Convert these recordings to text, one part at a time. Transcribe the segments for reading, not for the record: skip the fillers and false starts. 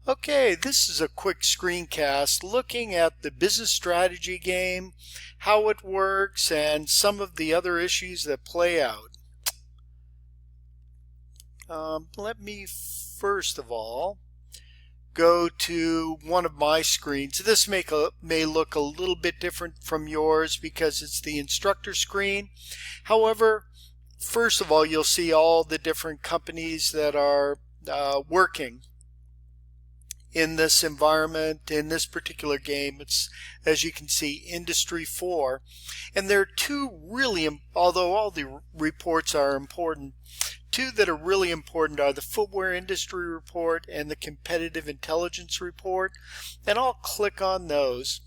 Okay, this is a quick screencast looking at the business strategy game, how it works, and some of the other issues that play out. Let me first of all go to one of my screens. This may look a little bit different from yours because it's the instructor screen. However, first of all, you'll see all the different companies that are working in this environment. In this particular game, it's, as you can see, Industry 4. And there are two really, although all the reports are important, two that are really important are the Footwear Industry Report and the Competitive Intelligence Report. And I'll click on those.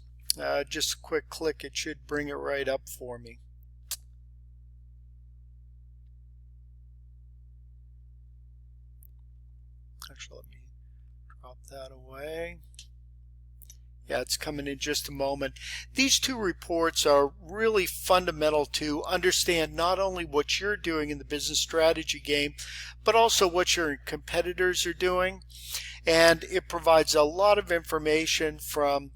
Just a quick click, it should bring it right up for me. Actually, let me drop that away. Yeah, it's coming in just a moment. These two reports are really fundamental to understand not only what you're doing in the business strategy game, but also what your competitors are doing. And it provides a lot of information from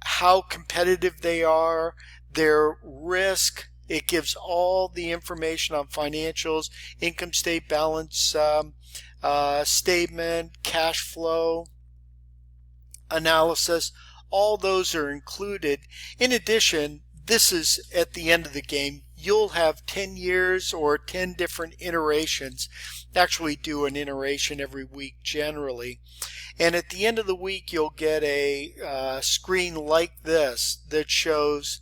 how competitive they are, their risk. It gives all the information on financials, income statement, balance statement, cash flow analysis. All those are included. In addition, this is at the end of the game. You'll have 10 years or 10 different iterations. Actually do an iteration every week generally. And at the end of the week, you'll get a screen like this that shows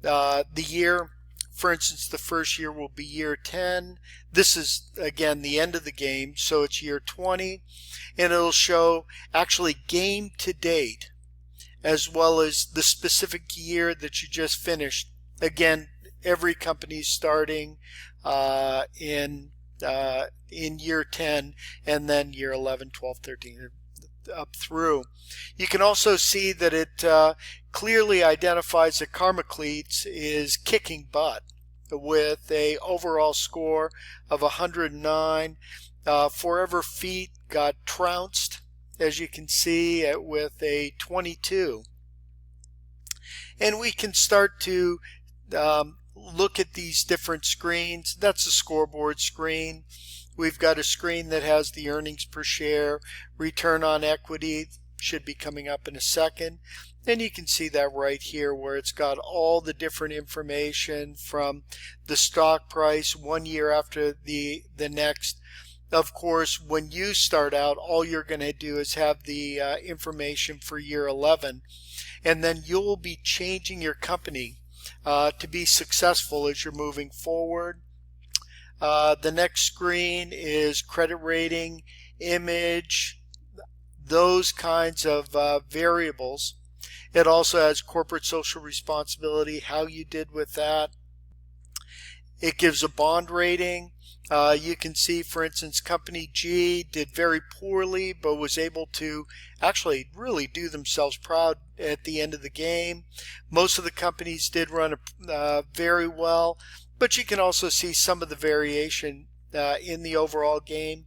the year. For instance, the first year will be year 10. This is, again, the end of the game, so it's year 20. And it'll show actually game to date, as well as the specific year that you just finished. Again, every company's starting in year 10, and then year 11, 12, 13, up through. You can also see that it clearly identifies that Karmacleats is kicking butt with a overall score of 109. Forever Feet got trounced, as you can see, with a 22. And we can start to look at these different screens. That's a scoreboard screen. We've got a screen that has the earnings per share, return on equity, should be coming up in a second. And you can see that right here where it's got all the different information from the stock price 1 year after the next. Of course, when you start out, all you're going to do is have the information for year 11, and then you'll be changing your company to be successful as you're moving forward. The next screen is credit rating, image, those kinds of variables. It also has corporate social responsibility, how you did with that. It gives a bond rating. You can see, for instance, Company G did very poorly, but was able to actually really do themselves proud at the end of the game. Most of the companies did run very well, but you can also see some of the variation in the overall game.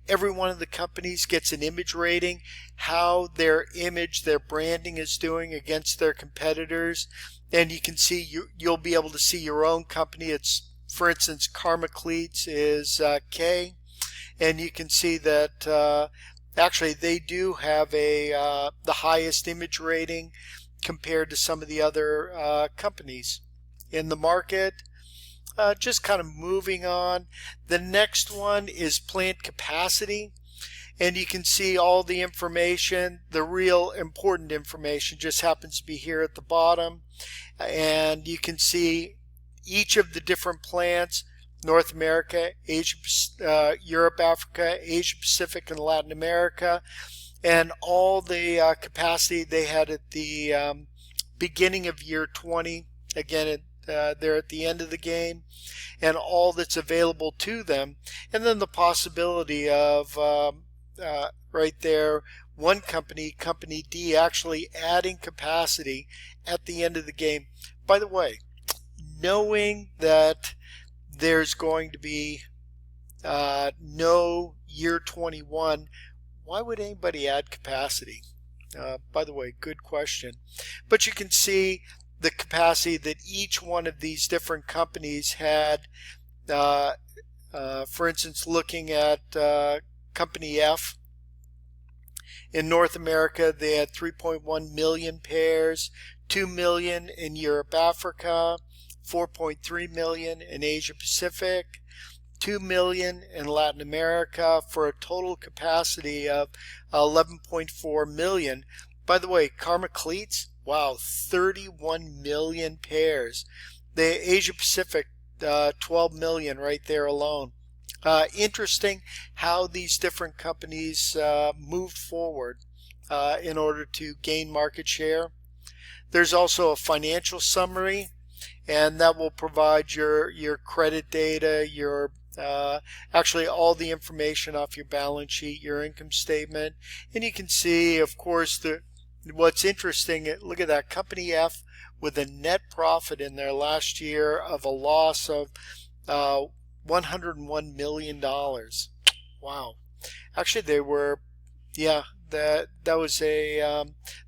Every one of the companies gets an image rating, how their image, their branding is doing against their competitors. And you can see, you'll be able to see your own company. It's, for instance, Karmacleats is K. And you can see that actually they do have the highest image rating compared to some of the other companies in the market. Just kind of moving on. The next one is plant capacity. And you can see all the information. The real important information just happens to be here at the bottom. And you can see each of the different plants: North America, Asia, Europe, Africa, Asia Pacific, and Latin America. And all the capacity they had at the beginning of year 20. Again, they're at the end of the game, and all that's available to them. And then the possibility of right there, one company, Company D, actually adding capacity at the end of the game. By the way, knowing that there's going to be no year 21, Why would anybody add capacity? By the way, good question. But you can see the capacity that each one of these different companies had. For instance, looking at Company F, in North America, they had 3.1 million pairs, 2 million in Europe, Africa, 4.3 million in Asia Pacific, 2 million in Latin America, for a total capacity of 11.4 million. By the way, Karma cleats, wow, 31 million pairs. The Asia Pacific, 12 million right there alone. Interesting how these different companies moved forward in order to gain market share. There's also a financial summary, and that will provide your credit data, your actually all the information off your balance sheet, your income statement, and you can see, of course, what's interesting. Look at that, Company F with a net profit in their last year of a loss of $101 million. Wow. Actually, they were, yeah, that was a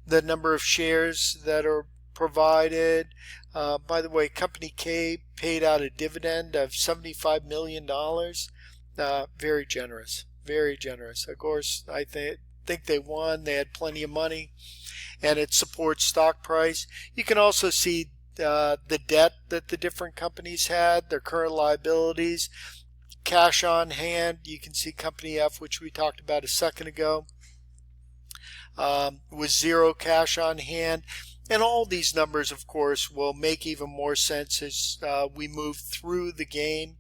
the number of shares that are provided. By the way, Company K paid out a dividend of $75 million. Very generous, very generous. Of course, I think they won. They had plenty of money, and it supports stock price. You can also see the debt that the different companies had, their current liabilities, cash on hand. You can see Company F, which we talked about a second ago, with zero cash on hand. And all these numbers, of course, will make even more sense as we move through the game.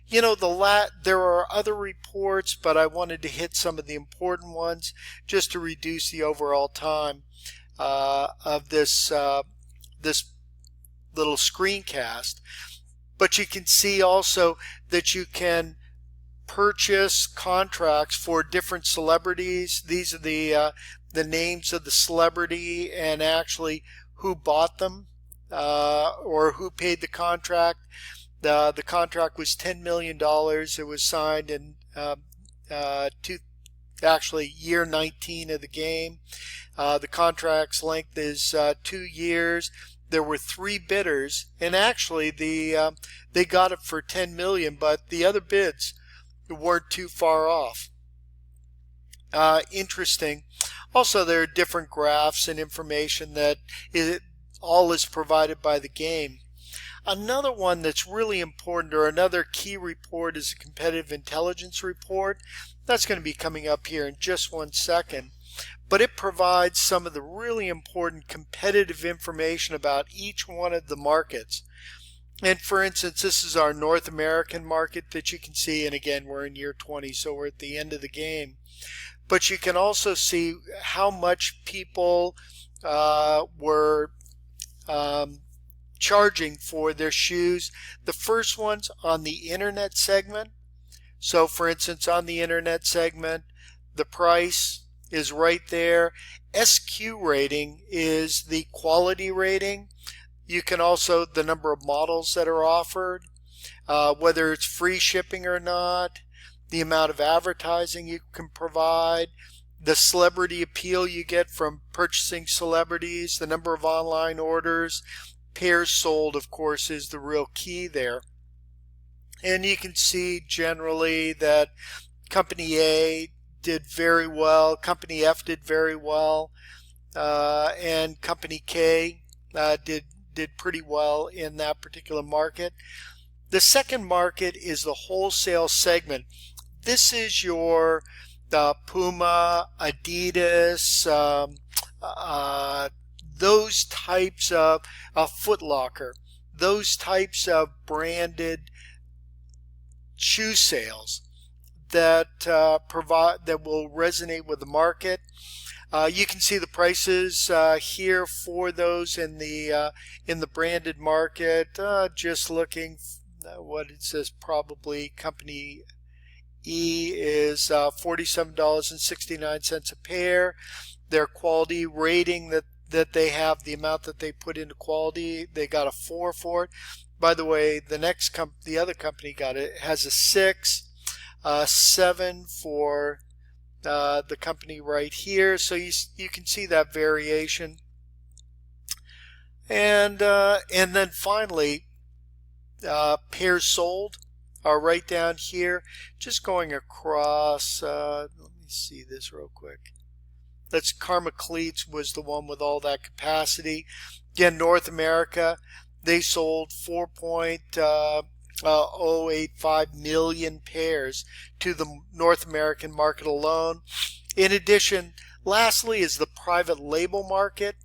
You know, there are other reports, but I wanted to hit some of the important ones just to reduce the overall time of this this little screencast. But you can see also that you can purchase contracts for different celebrities. These are the names of the celebrity and actually who bought them or who paid the contract. The contract was $10 million. It was signed in actually year 19 of the game. The contract's length is 2 years. There were 3 bidders, and actually they got it for $10 million, but the other bids weren't too far off. Interesting. Also, there are different graphs and information that all is provided by the game. Another one that's really important, or another key report, is a competitive intelligence report. That's going to be coming up here in just 1 second. But it provides some of the really important competitive information about each one of the markets. And for instance, this is our North American market that you can see, and again, we're in year 20, so we're at the end of the game. But you can also see how much people were charging for their shoes. The first one's on the internet segment. So for instance, on the internet segment, the price is right there. SQ rating is the quality rating. You can also, the number of models that are offered, whether it's free shipping or not, the amount of advertising you can provide, the celebrity appeal you get from purchasing celebrities, the number of online orders, pairs sold, of course, is the real key there. And you can see generally that Company A did very well, Company F did very well, and Company K did pretty well in that particular market. The second market is the wholesale segment. This is your Puma, Adidas, those types of Foot Locker, those types of branded shoe sales that that will resonate with the market. You can see the prices here for those in the branded market. Just looking, what it says, probably Company E is $47.69 a pair. Their quality rating that they have, the amount that they put into quality, they got a 4 for it. By the way, the other company has a 6, 7 for the company right here. So you can see that variation. And then finally, pairs sold are right down here. Just going across, let me see this real quick. That's Karma Cleats was the one with all that capacity. Again, North America, they sold 4.085 million pairs to the North American market alone. In addition, lastly is the private label market.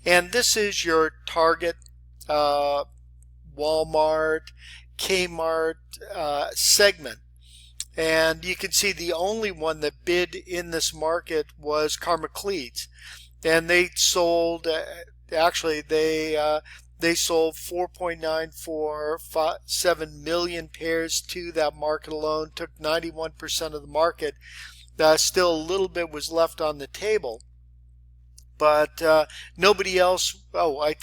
And this is your Target, Walmart, Kmart segment. And you can see the only one that bid in this market was Karma Cleats. And they sold, actually they sold 4.947 million pairs to that market alone, took 91% of the market. Still a little bit was left on the table. But nobody else, I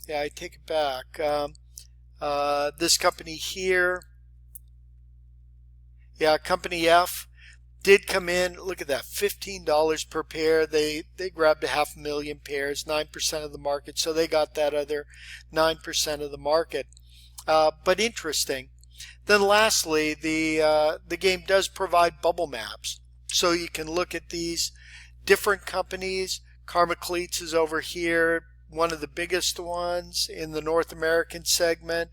take it back. This company here, Company F, did come in. Look at that, $15 per pair. They grabbed 500,000 pairs, 9% of the market, so they got that other 9% of the market. But interesting. Then lastly, the game does provide bubble maps, so you can look at these different companies. Karma Cleats is over here, one of the biggest ones in the North American segment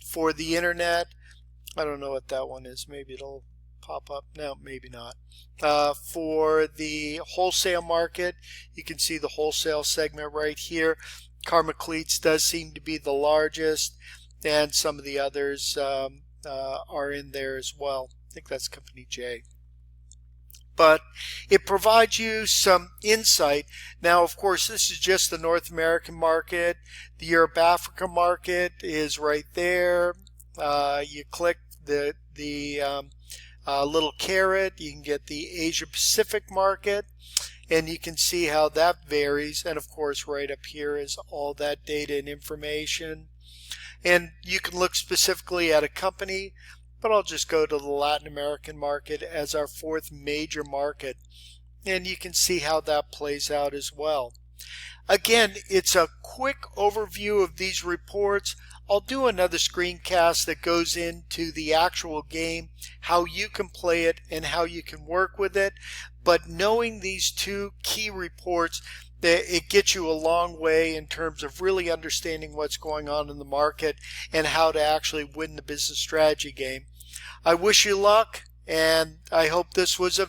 for the internet. I don't know what that one is. Maybe it'll pop up. No, maybe not. For the wholesale market, you can see the wholesale segment right here. Karma Cleats does seem to be the largest, and some of the others are in there as well. I think that's Company J. But it provides you some insight. Now, of course, this is just the North American market. The Europe-Africa market is right there. You click the little caret, you can get the Asia-Pacific market, and you can see how that varies. And of course, right up here is all that data and information. And you can look specifically at a company, but I'll just go to the Latin American market as our fourth major market, and you can see how that plays out as well. Again, it's a quick overview of these reports. I'll do another screencast that goes into the actual game, how you can play it and how you can work with it. But knowing these two key reports, it gets you a long way in terms of really understanding what's going on in the market and how to actually win the business strategy game. I wish you luck, and I hope this was a